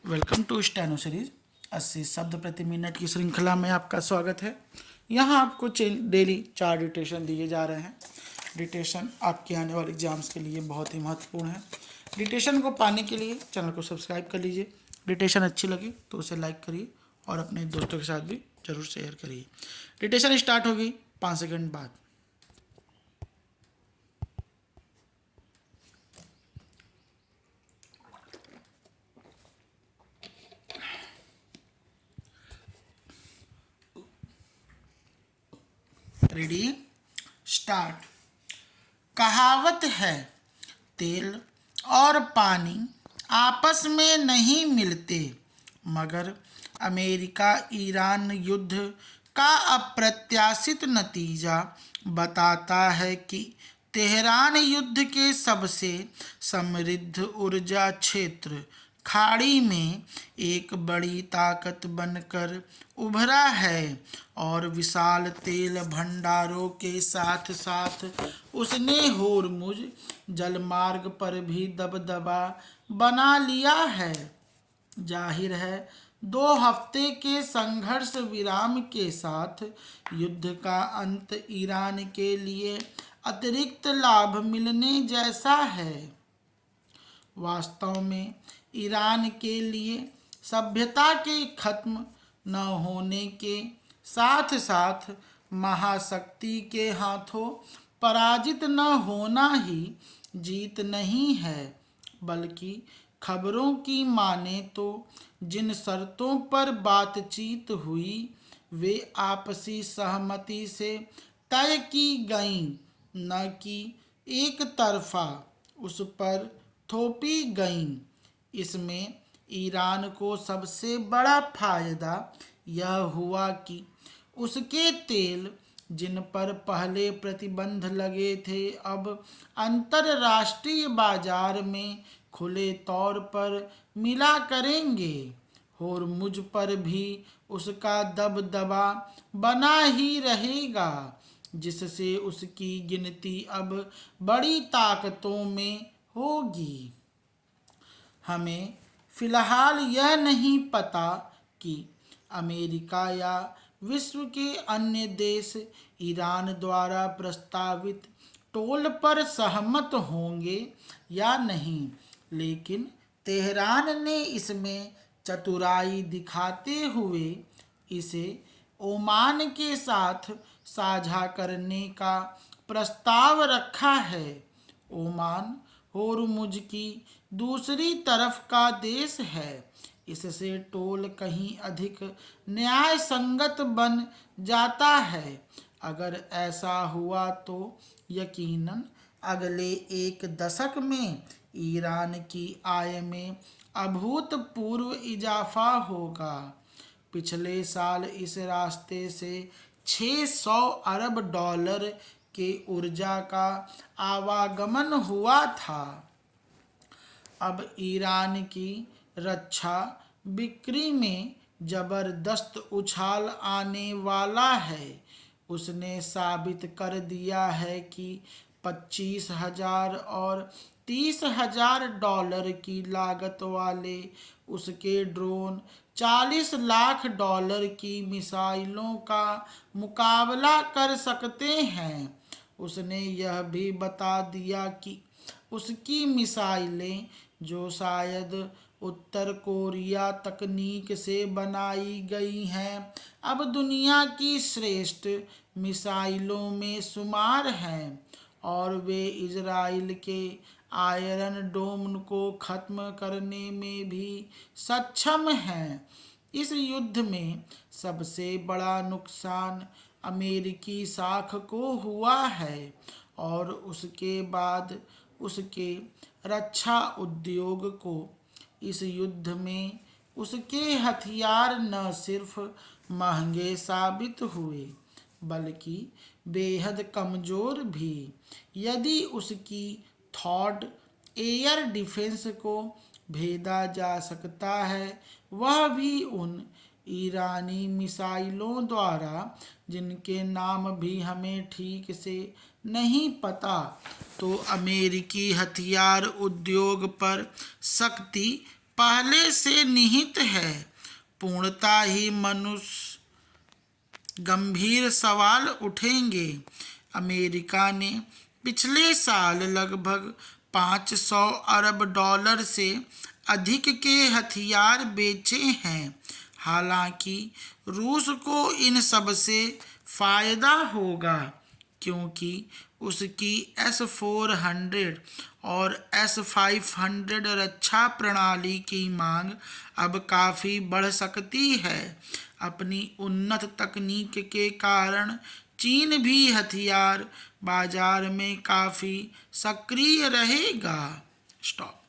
Welcome to steno series 80 शब्द प्रति minute की श्रृंखला में आपका स्वागत है। यहाँ आपको डेली 4 डिटेशन दिए जा रहे हैं। डिटेशन आपके आने वाले एग्जाम्स के लिए बहुत ही महत्वपूर्ण है। डिटेशन को पाने के लिए चैनल को सब्सक्राइब कर लीजिए। डिटेशन अच्छी लगी तो उसे लाइक करिए और अपने दोस्तों के साथ भी जरूर शेयर करिए। डिटेशन स्टार्ट होगी 5 सेकंड बाद। Ready start. कहावत है तेल और पानी आपस में नहीं मिलते, मगर अमेरिका ईरान युद्ध का अप्रत्याशित नतीजा बताता है कि तेहरान युद्ध के सबसे समृद्ध ऊर्जा क्षेत्र खाड़ी में एक बड़ी ताकत बनकर उभरा है और विशाल तेल भंडारों के साथ साथ उसने होर्मुज जलमार्ग पर भी दबदबा बना लिया है। जाहिर है 2 हफ्ते के संघर्ष विराम के साथ युद्ध का अंत ईरान के लिए अतिरिक्त लाभ मिलने जैसा है। वास्तव में ईरान के लिए सभ्यता के खत्म न होने के साथ साथ महाशक्ति के हाथों पराजित न होना ही जीत नहीं है, बल्कि खबरों की माने तो जिन शर्तों पर बातचीत हुई वे आपसी सहमति से तय की गईं, न कि एक तरफा उस पर थोपी गईं। इसमें ईरान को सबसे बड़ा फायदा यह हुआ कि उसके तेल जिन पर पहले प्रतिबंध लगे थे अब अंतर्राष्ट्रीय बाजार में खुले तौर पर मिला करेंगे। होर्मुज पर भी उसका दबदबा बना ही रहेगा, जिससे उसकी गिनती अब बड़ी ताकतों में होगी। हमें फिलहाल यह नहीं पता कि अमेरिका या विश्व के अन्य देश ईरान द्वारा प्रस्तावित टोल पर सहमत होंगे या नहीं, लेकिन तेहरान ने इसमें चतुराई दिखाते हुए इसे ओमान के साथ साझा करने का प्रस्ताव रखा है। ओमान होर्मुज की दूसरी तरफ का देश है, इससे टोल कहीं अधिक न्याय संगत बन जाता है। अगर ऐसा हुआ तो यकीनन अगले 1 दशक में ईरान की आय में अभूतपूर्व इजाफा होगा। पिछले साल इस रास्ते से 600 अरब डॉलर के ऊर्जा का आवागमन हुआ था। अब ईरान की रक्षा बिक्री में जबरदस्त उछाल आने वाला है। उसने साबित कर दिया है कि 25,000 और 30,000 डॉलर की लागत वाले उसके ड्रोन 40 लाख डॉलर की मिसाइलों का मुकाबला कर सकते हैं। उसने यह भी बता दिया कि उसकी मिसाइलें, जो शायद उत्तर कोरिया तकनीक से बनाई गई हैं, अब दुनिया की श्रेष्ठ मिसाइलों में शुमार हैं और वे इजराइल के आयरन डोम को खत्म करने में भी सक्षम हैं। इस युद्ध में सबसे बड़ा नुकसान अमेरिकी साख को हुआ है और उसके बाद उसके रक्षा उद्योग को। इस युद्ध में उसके हथियार न सिर्फ महंगे साबित हुए बल्कि बेहद कमज़ोर भी। यदि उसकी थॉड एयर डिफेंस को भेदा जा सकता है, वह भी उन ईरानी मिसाइलों द्वारा जिनके नाम भी हमें ठीक से नहीं पता, तो अमेरिकी हथियार उद्योग पर सख्ती पहले से निहित है। पूर्णता ही मनुष्य गंभीर सवाल उठेंगे। अमेरिका ने पिछले साल लगभग 500 अरब डॉलर से अधिक के हथियार बेचे हैं। हालांकि रूस को इन सब से फायदा होगा, क्योंकि उसकी S-400 और S-500 रक्षा प्रणाली की मांग अब काफ़ी बढ़ सकती है। अपनी उन्नत तकनीक के कारण चीन भी हथियार बाजार में काफ़ी सक्रिय रहेगा। स्टॉप।